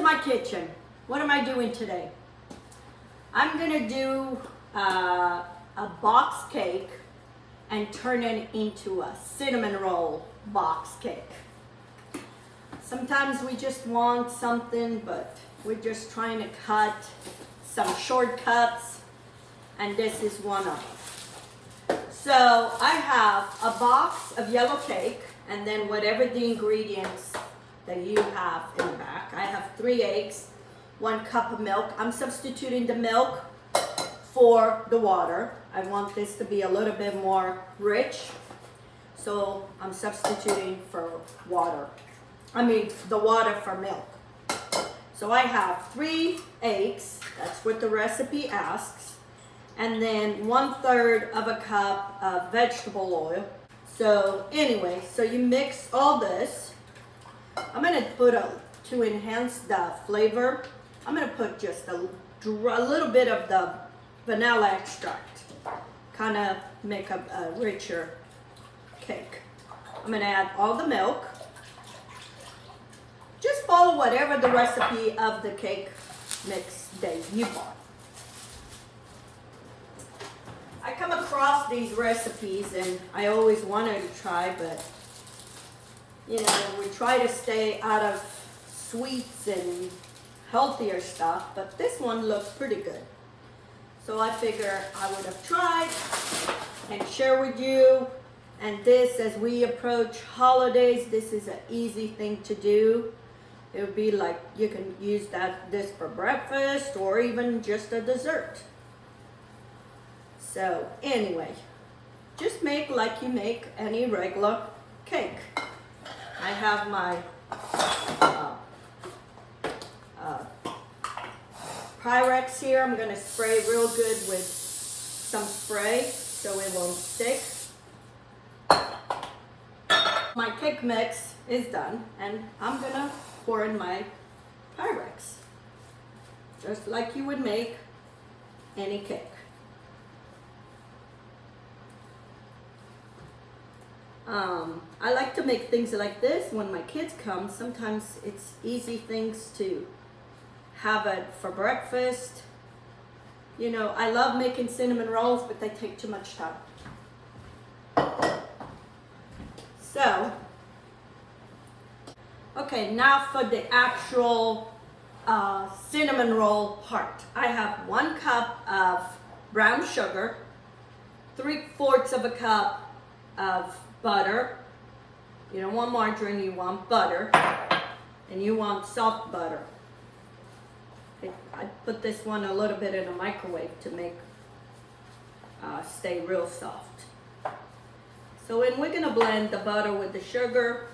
my kitchen. What am I doing today? I'm gonna do a box cake and turn it into a cinnamon roll box cake. Sometimes we just want something, but we're just trying to cut some shortcuts, and this is one of them. So I have a box of yellow cake, and then whatever the ingredients that you have in the back. I have 3 eggs, 1 cup of milk. I'm substituting the milk for the water. I want this to be a little bit more rich, so I'm substituting for water. The water for milk. So I have 3 eggs, that's what the recipe asks, and then 1/3 of a cup of vegetable oil. So anyway, so you mix all this. I'm gonna put to enhance the flavor, I'm gonna put just a little bit of the vanilla extract, kind of make a richer cake. I'm gonna add all the milk. Just follow whatever the recipe of the cake mix that you bought. I come across these recipes and I always wanted to try, but you know, we try to stay out of sweets and healthier stuff, but this one looks pretty good. So I figure I would have tried and share with you. And this, as we approach holidays, this is an easy thing to do. It would be like you can use this for breakfast or even just a dessert. So anyway, just make like you make any regular cake. I have my Pyrex here. I'm going to spray real good with some spray so it won't stick. My cake mix is done, and I'm going to pour in my Pyrex, just like you would make any cake. I like to make things like this when my kids come. Sometimes it's easy things to have it for breakfast. You know, I love making cinnamon rolls, but they take too much time. So, okay, now for the actual cinnamon roll part. I have 1 cup of brown sugar, 3/4 of a cup of butter. You don't want margarine, you want butter, and you want soft butter. I put this one a little bit in a microwave to make stay real soft. So then we're gonna blend the butter with the sugar.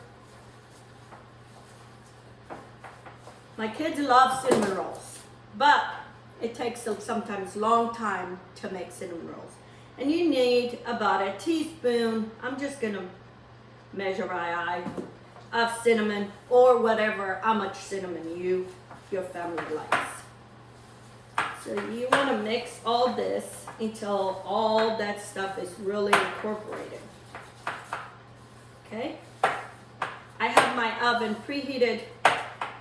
My kids love cinnamon rolls, but it takes sometimes long time to make cinnamon rolls. And you need about a teaspoon, I'm just gonna measure my eye, of cinnamon, or whatever, how much cinnamon your family likes. So you wanna mix all this until all that stuff is really incorporated. Okay? I have my oven preheated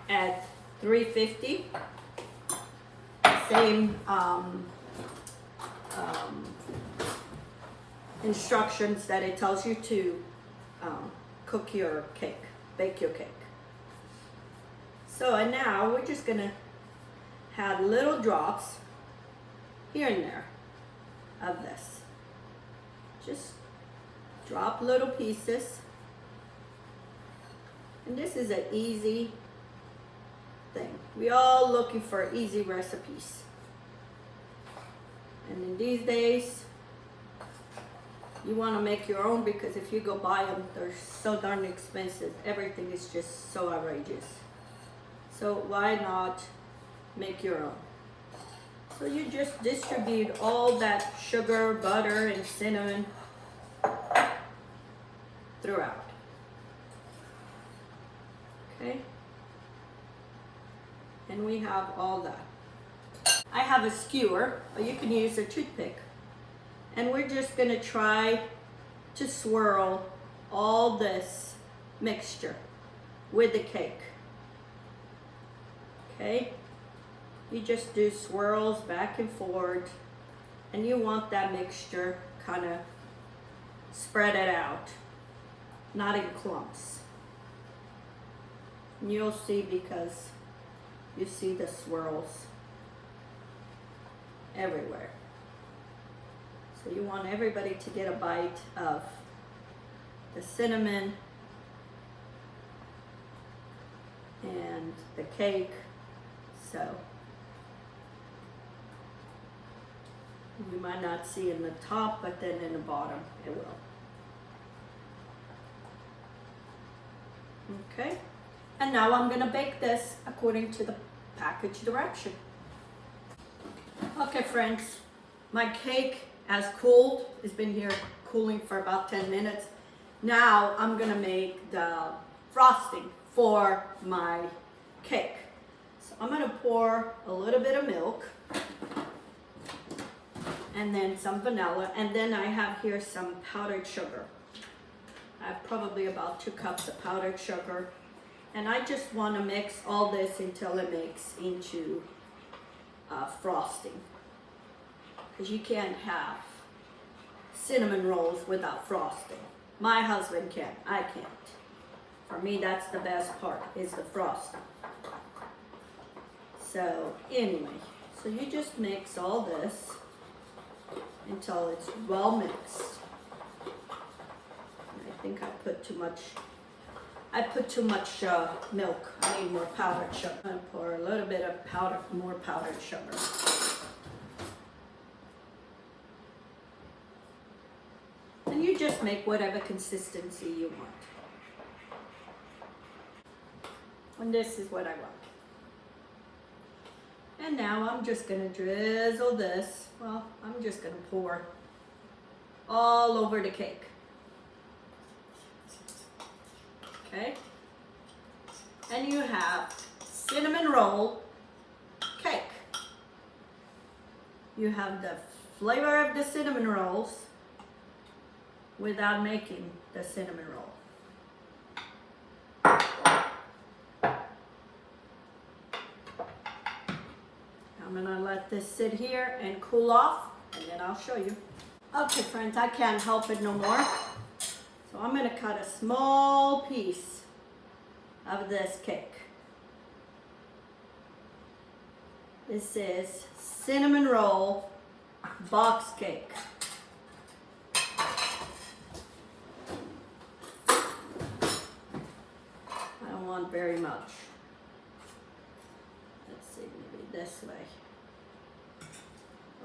at 350. Same instructions that it tells you to cook your cake, bake your cake. So, and now we're just gonna add little drops here and there of this. Just drop little pieces. And this is an easy thing. We all looking for easy recipes. And in these days, you want to make your own, because if you go buy them, they're so darn expensive. Everything is just so outrageous. So why not make your own? So you just distribute all that sugar, butter, and cinnamon throughout. Okay? And we have all that. I have a skewer, or you can use a toothpick. And we're just gonna try to swirl all this mixture with the cake. okay? You just do swirls back and forth, and you want that mixture kind of spread it out, not in clumps. And you'll see, because you see the swirls everywhere. So you want everybody to get a bite of the cinnamon and the cake. So you might not see in the top, but then in the bottom it will. Okay, and now I'm gonna bake this according to the package direction. Okay friends, my cake has cooled. It's been here cooling for about 10 minutes. Now I'm gonna make the frosting for my cake. So I'm gonna pour a little bit of milk and then some vanilla, and then I have here some powdered sugar. I have probably about 2 cups of powdered sugar, and I just want to mix all this until it makes into frosting, because you can't have cinnamon rolls without frosting. My husband can, I can't. For me, that's the best part, is the frosting. So anyway, so you just mix all this until it's well mixed. I think I put too much. Milk. I need more powdered sugar. I'm gonna pour a little bit of more powdered sugar. And you just make whatever consistency you want. And this is what I want. And now I'm just gonna drizzle this. Well, I'm just gonna pour all over the cake. Okay? And you have cinnamon roll cake. You have the flavor of the cinnamon rolls without making the cinnamon roll. I'm gonna let this sit here and cool off, and then I'll show you. Okay friends, I can't help it no more. So I'm gonna cut a small piece of this cake. This is cinnamon roll box cake. I don't want very much. Let's see, maybe this way.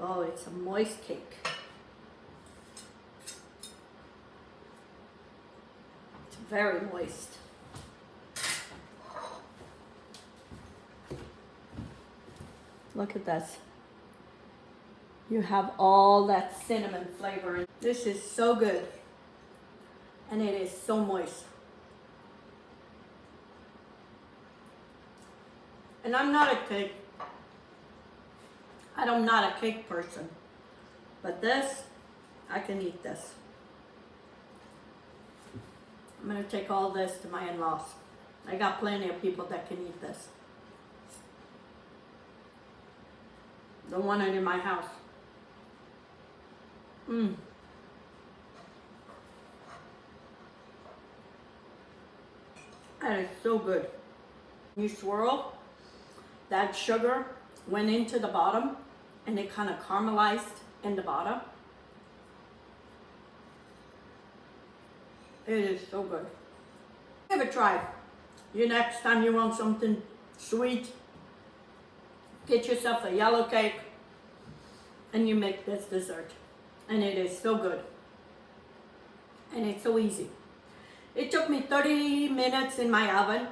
Oh, it's a moist cake. It's very moist. Look at this. You have all that cinnamon flavor. This is so good. And it is so moist. And I'm not a cake person. But this, I can eat this. I'm gonna take all this to my in-laws. I got plenty of people that can eat this. Don't want it in my house. That is so good. You swirl, that sugar went into the bottom and it kind of caramelized in the bottom. It is so good. Give it a try. Next time you want something sweet, get yourself a yellow cake and you make this dessert. And it is so good. And it's so easy. It took me 30 minutes in my oven.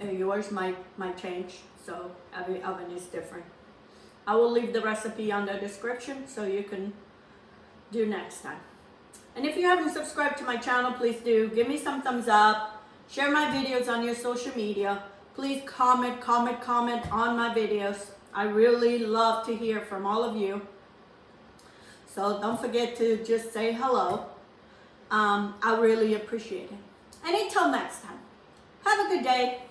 And yours might change, so every oven is different. I will leave the recipe on the description so you can do next time. And if you haven't subscribed to my channel, please do. Give me some thumbs up. Share my videos on your social media. Please comment on my videos. I really love to hear from all of you. So don't forget to just say hello. I really appreciate it. And until next time, have a good day.